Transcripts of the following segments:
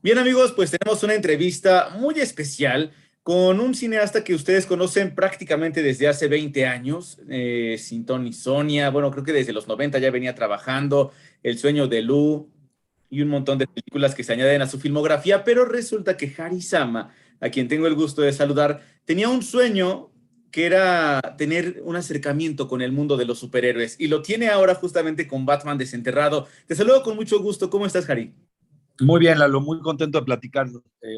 Bien amigos, pues tenemos una entrevista muy especial con un cineasta que ustedes conocen prácticamente desde hace 20 años, sin ton ni Sonia, bueno, creo que desde los 90 ya venía trabajando, El sueño de Lu y un montón de películas que se añaden a su filmografía, pero resulta que Harry Sama, a quien tengo el gusto de saludar, tenía un sueño que era tener un acercamiento con el mundo de los superhéroes y lo tiene ahora justamente con Batman Desenterrado. Te saludo con mucho gusto, ¿cómo estás, Harry? Muy bien, Lalo, muy contento de platicar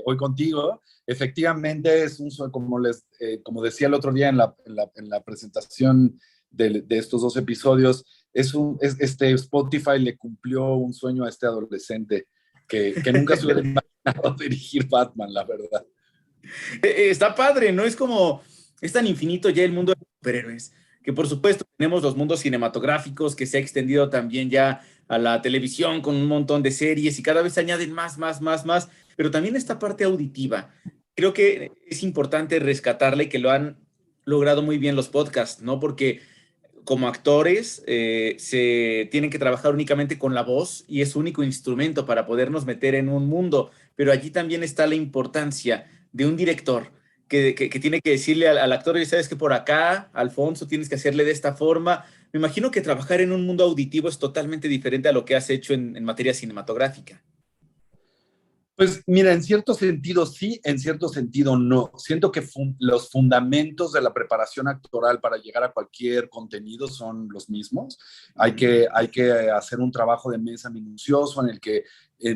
hoy contigo. Efectivamente, es un sueño, como decía el otro día en la presentación de estos dos episodios, Spotify le cumplió un sueño a este adolescente que nunca se hubiera imaginado dirigir Batman, la verdad. Está padre, ¿no? Es tan infinito ya el mundo de los superhéroes, que por supuesto tenemos los mundos cinematográficos, que se ha extendido también ya a la televisión con un montón de series y cada vez se añaden más, pero también esta parte auditiva. Creo que es importante rescatarle que lo han logrado muy bien los podcasts, ¿no? Porque como actores se tienen que trabajar únicamente con la voz y es su único instrumento para podernos meter en un mundo, pero allí también está la importancia de un director que tiene que decirle al actor, ya sabes que por acá, Alfonso, tienes que hacerle de esta forma. Me imagino que trabajar en un mundo auditivo es totalmente diferente a lo que has hecho en materia cinematográfica. Pues mira, en cierto sentido sí, en cierto sentido no. Siento que los fundamentos de la preparación actoral para llegar a cualquier contenido son los mismos. Hay que hacer un trabajo de mesa minucioso en el que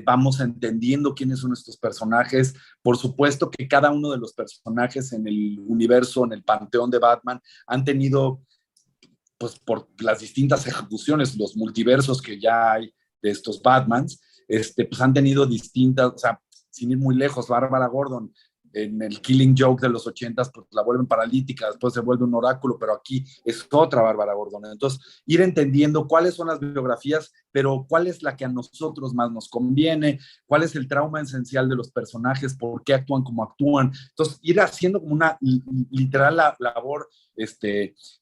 vamos entendiendo quiénes son estos personajes. Por supuesto que cada uno de los personajes en el universo, en el panteón de Batman, han tenido, pues por las distintas ejecuciones, los multiversos que ya hay de estos Batmans, pues han tenido distintas, o sea, sin ir muy lejos, Bárbara Gordon en el Killing Joke de los 80s, pues la vuelven paralítica, después se vuelve un oráculo, pero aquí es otra Bárbara Gordon. Entonces, ir entendiendo cuáles son las biografías, pero cuál es la que a nosotros más nos conviene, cuál es el trauma esencial de los personajes, por qué actúan como actúan. Entonces, ir haciendo como una literal labor,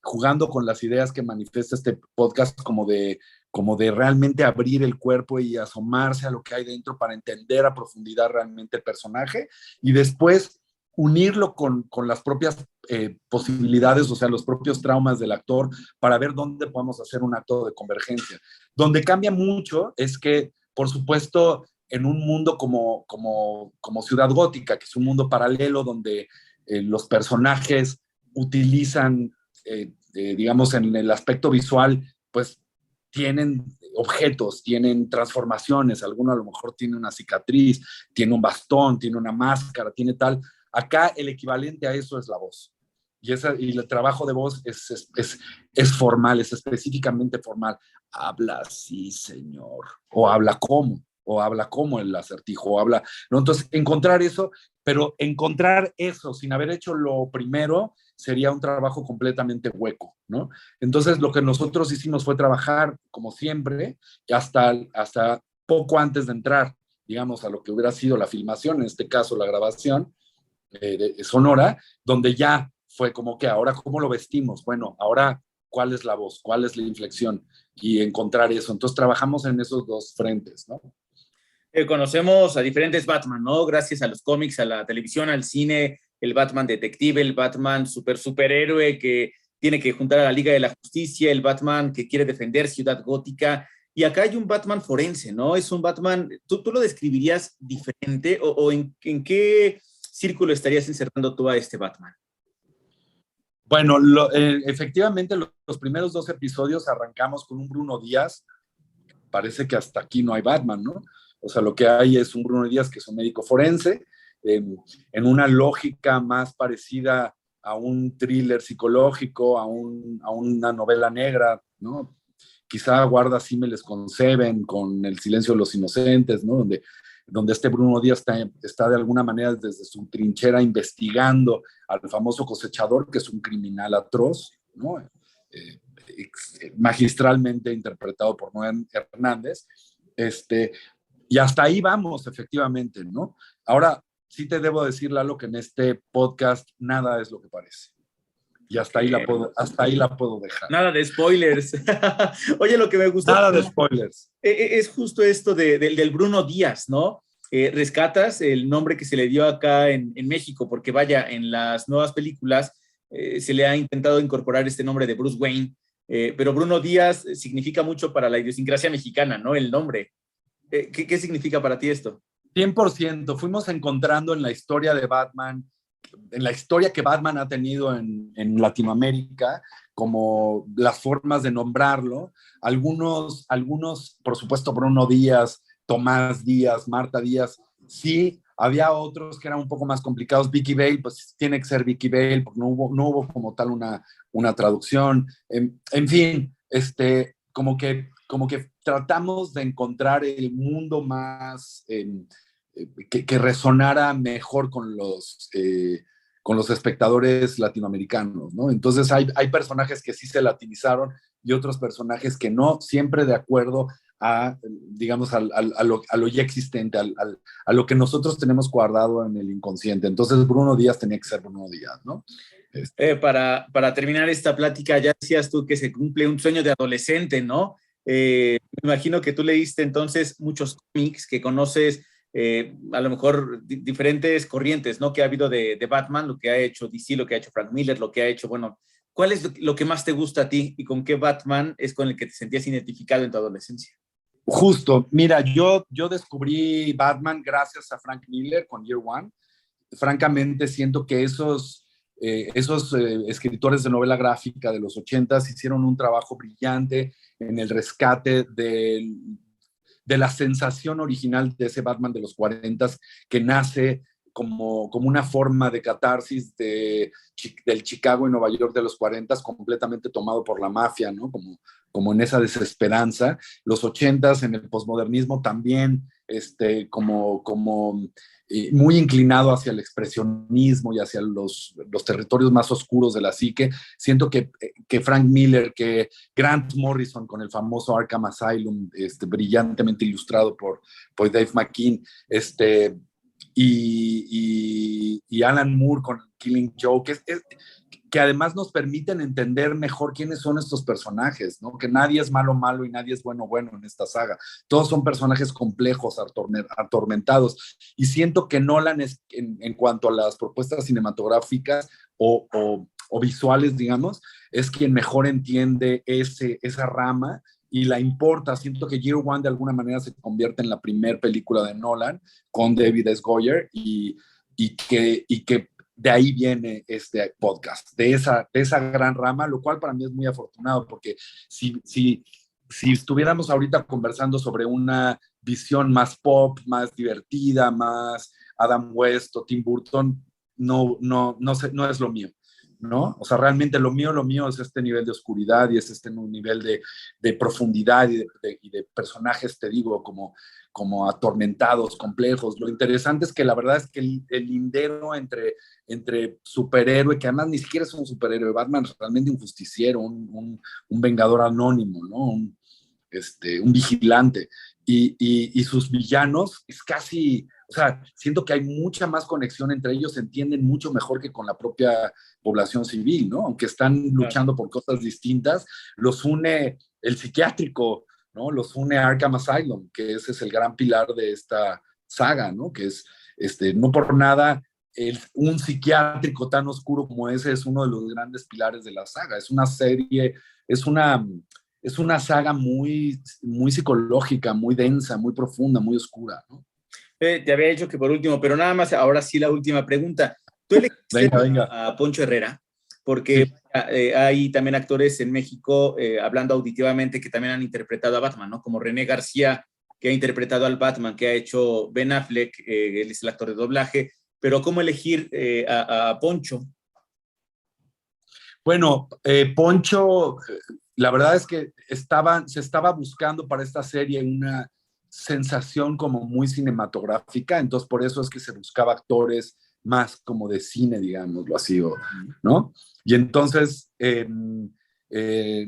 jugando con las ideas que manifiesta este podcast como de realmente abrir el cuerpo y asomarse a lo que hay dentro para entender a profundidad realmente el personaje y después unirlo con las propias posibilidades, o sea, los propios traumas del actor para ver dónde podemos hacer un acto de convergencia. Donde cambia mucho es que, por supuesto, en un mundo como Ciudad Gótica, que es un mundo paralelo donde los personajes utilizan, digamos, en el aspecto visual, pues tienen objetos, tienen transformaciones, alguno a lo mejor tiene una cicatriz, tiene un bastón, tiene una máscara, tiene tal. Acá el equivalente a eso es la voz. Y el trabajo de voz es formal, es específicamente formal. Habla así, señor, o habla como el acertijo, o habla, ¿no? Entonces, encontrar eso, pero encontrar eso sin haber hecho lo primero sería un trabajo completamente hueco, ¿no? Entonces, lo que nosotros hicimos fue trabajar, como siempre, hasta poco antes de entrar, digamos, a lo que hubiera sido la filmación, en este caso la grabación sonora, donde ya fue como que ahora, ¿cómo lo vestimos? Bueno, ahora, ¿cuál es la voz? ¿Cuál es la inflexión? Y encontrar eso. Entonces, trabajamos en esos dos frentes, ¿no? Conocemos a diferentes Batman, ¿no? Gracias a los cómics, a la televisión, al cine, el Batman detective, el Batman superhéroe que tiene que juntar a la Liga de la Justicia, el Batman que quiere defender Ciudad Gótica. Y acá hay un Batman forense, ¿no? Es un Batman, ¿tú lo describirías diferente o en qué círculo estarías encerrando tú a este Batman? Bueno, efectivamente los primeros dos episodios arrancamos con un Bruno Díaz. Parece que hasta aquí no hay Batman, ¿no? O sea, lo que hay es un Bruno Díaz que es un médico forense, en una lógica más parecida a un thriller psicológico, a una novela negra, ¿no? Quizá Guarda Símiles con Seven, con El silencio de los inocentes, ¿no? Donde este Bruno Díaz está de alguna manera desde su trinchera investigando al famoso cosechador, que es un criminal atroz, ¿no? Eh, magistralmente interpretado por Noé Hernández. Este, y hasta ahí vamos, efectivamente, ¿no? Ahora, sí te debo decir, Lalo, que en este podcast nada es lo que parece. Y hasta ahí la puedo dejar. Nada de spoilers. Oye, lo que me gustó Nada de spoilers. es justo esto del Bruno Díaz, ¿no? rescatas el nombre que se le dio acá en México, porque vaya, en las nuevas películas se le ha intentado incorporar este nombre de Bruce Wayne, pero Bruno Díaz significa mucho para la idiosincrasia mexicana, ¿no? El nombre. ¿Qué significa para ti esto? 100%. Fuimos encontrando en la historia de Batman, en la historia que Batman ha tenido en Latinoamérica, como las formas de nombrarlo. Algunos, por supuesto, Bruno Díaz, Tomás Díaz, Marta Díaz, sí. Había otros que eran un poco más complicados. Vicky Bale, pues tiene que ser Vicky Bale, porque no hubo como tal una traducción. En fin, como que tratamos de encontrar el mundo más que resonara mejor con los espectadores latinoamericanos, ¿no? Entonces hay personajes que sí se latinizaron y otros personajes que no, siempre de acuerdo a, digamos, a lo ya existente, a lo que nosotros tenemos guardado en el inconsciente. Entonces Bruno Díaz tenía que ser Bruno Díaz, ¿no? Para terminar esta plática, ya decías tú que se cumple un sueño de adolescente, ¿no? Me imagino que tú leíste entonces muchos cómics, que conoces a lo mejor diferentes corrientes, ¿no? Que ha habido de Batman, lo que ha hecho DC, lo que ha hecho Frank Miller, lo que ha hecho, bueno, ¿cuál es lo que más te gusta a ti y con qué Batman es con el que te sentías identificado en tu adolescencia? Justo, mira, yo descubrí Batman gracias a Frank Miller con Year One. Francamente, siento que esos escritores de novela gráfica de los 80s hicieron un trabajo brillante en el rescate de la sensación original de ese Batman de los 40s que nace como una forma de catarsis del Chicago y Nueva York de los 40s completamente tomado por la mafia, ¿no? Como en esa desesperanza. Los 80s en el posmodernismo también, como muy inclinado hacia el expresionismo y hacia los territorios más oscuros de la psique. Siento que Frank Miller, que Grant Morrison con el famoso Arkham Asylum, brillantemente ilustrado por Dave McKean, y Alan Moore con Killing Joke, que además nos permiten entender mejor quiénes son estos personajes, ¿no? Que nadie es malo malo y nadie es bueno bueno en esta saga. Todos son personajes complejos, atormentados. Y siento que Nolan en cuanto a las propuestas cinematográficas o visuales, digamos, es quien mejor entiende esa rama y la importa. Siento que Year One de alguna manera se convierte en la primera película de Nolan con David S. Goyer y que de ahí viene este podcast, de esa gran rama, lo cual para mí es muy afortunado, porque si estuviéramos ahorita conversando sobre una visión más pop, más divertida, más Adam West o Tim Burton, no es lo mío, ¿no? O sea, realmente lo mío es este nivel de oscuridad y es este nivel de profundidad y de personajes, te digo, como atormentados, complejos. Lo interesante es que la verdad es que el lindero entre superhéroe, que además ni siquiera es un superhéroe, Batman es realmente un justiciero, un vengador anónimo, ¿no? Un vigilante. Y sus villanos es casi, o sea, siento que hay mucha más conexión entre ellos, se entienden mucho mejor que con la propia población civil, ¿no? Aunque están luchando por cosas distintas, los une el psiquiátrico, ¿no? Los une Arkham Asylum, que ese es el gran pilar de esta saga, ¿no? Que es, no por nada, un psiquiátrico tan oscuro como ese es uno de los grandes pilares de la saga. Es una serie, es una saga muy, muy psicológica, muy densa, muy profunda, muy oscura, ¿no? Te había dicho que por último, pero nada más, ahora sí la última pregunta. ¿Tú elegiste Venga. a Poncho Herrera? Porque Sí. hay también actores en México, hablando auditivamente, que también han interpretado a Batman, ¿no? Como René García, que ha interpretado al Batman, que ha hecho Ben Affleck, él es el actor de doblaje, pero ¿cómo elegir a Poncho? Bueno, Poncho, la verdad es que se estaba buscando para esta serie una sensación como muy cinematográfica, entonces por eso es que se buscaba actores más como de cine, digámoslo así, ¿no? Y entonces,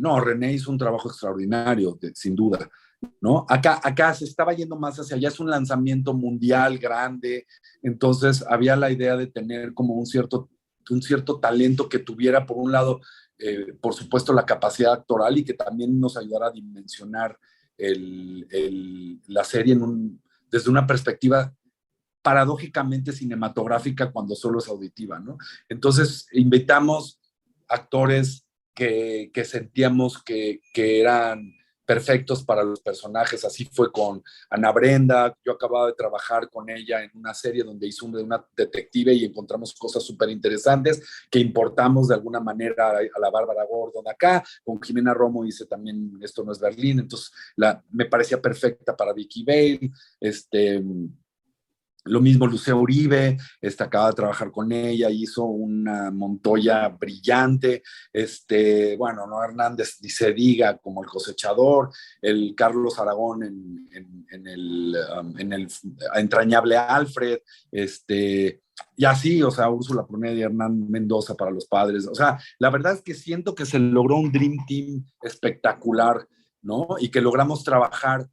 no, René hizo un trabajo extraordinario, sin duda, ¿no? Acá se estaba yendo más hacia allá, es un lanzamiento mundial grande, entonces había la idea de tener como un cierto talento que tuviera, por un lado, por supuesto, la capacidad actoral y que también nos ayudara a dimensionar la serie desde una perspectiva paradójicamente cinematográfica cuando solo es auditiva, ¿no? Entonces, invitamos actores que sentíamos que eran perfectos para los personajes. Así fue con Ana Brenda. Yo acababa de trabajar con ella en una serie donde hizo de una detective y encontramos cosas súper interesantes que importamos de alguna manera a la Bárbara Gordon acá. Con Jimena Romo hice también Esto no es Berlín, entonces me parecía perfecta para Vicky Vale. Lo mismo Lucía Uribe, acaba de trabajar con ella, hizo una Montoya brillante, bueno, no Hernández ni se diga, como El cosechador, el Carlos Aragón en el entrañable Alfred, y así, o sea, Úrsula Pruneda y Hernán Mendoza para Los Padres. O sea, la verdad es que siento que se logró un Dream Team espectacular, ¿no? Y que logramos trabajar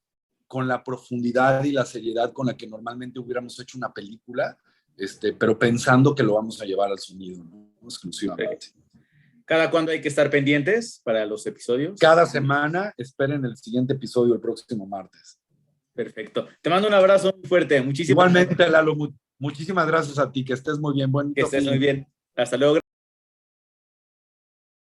con la profundidad y la seriedad con la que normalmente hubiéramos hecho una película, pero pensando que lo vamos a llevar al sonido, ¿no? Exclusivamente. ¿Cada cuándo hay que estar pendientes para los episodios? Cada semana, esperen el siguiente episodio el próximo martes. Perfecto. Te mando un abrazo muy fuerte. Igualmente, Lalo, muchísimas gracias a ti. Que estés muy bien. Que estés muy bien. Hasta luego.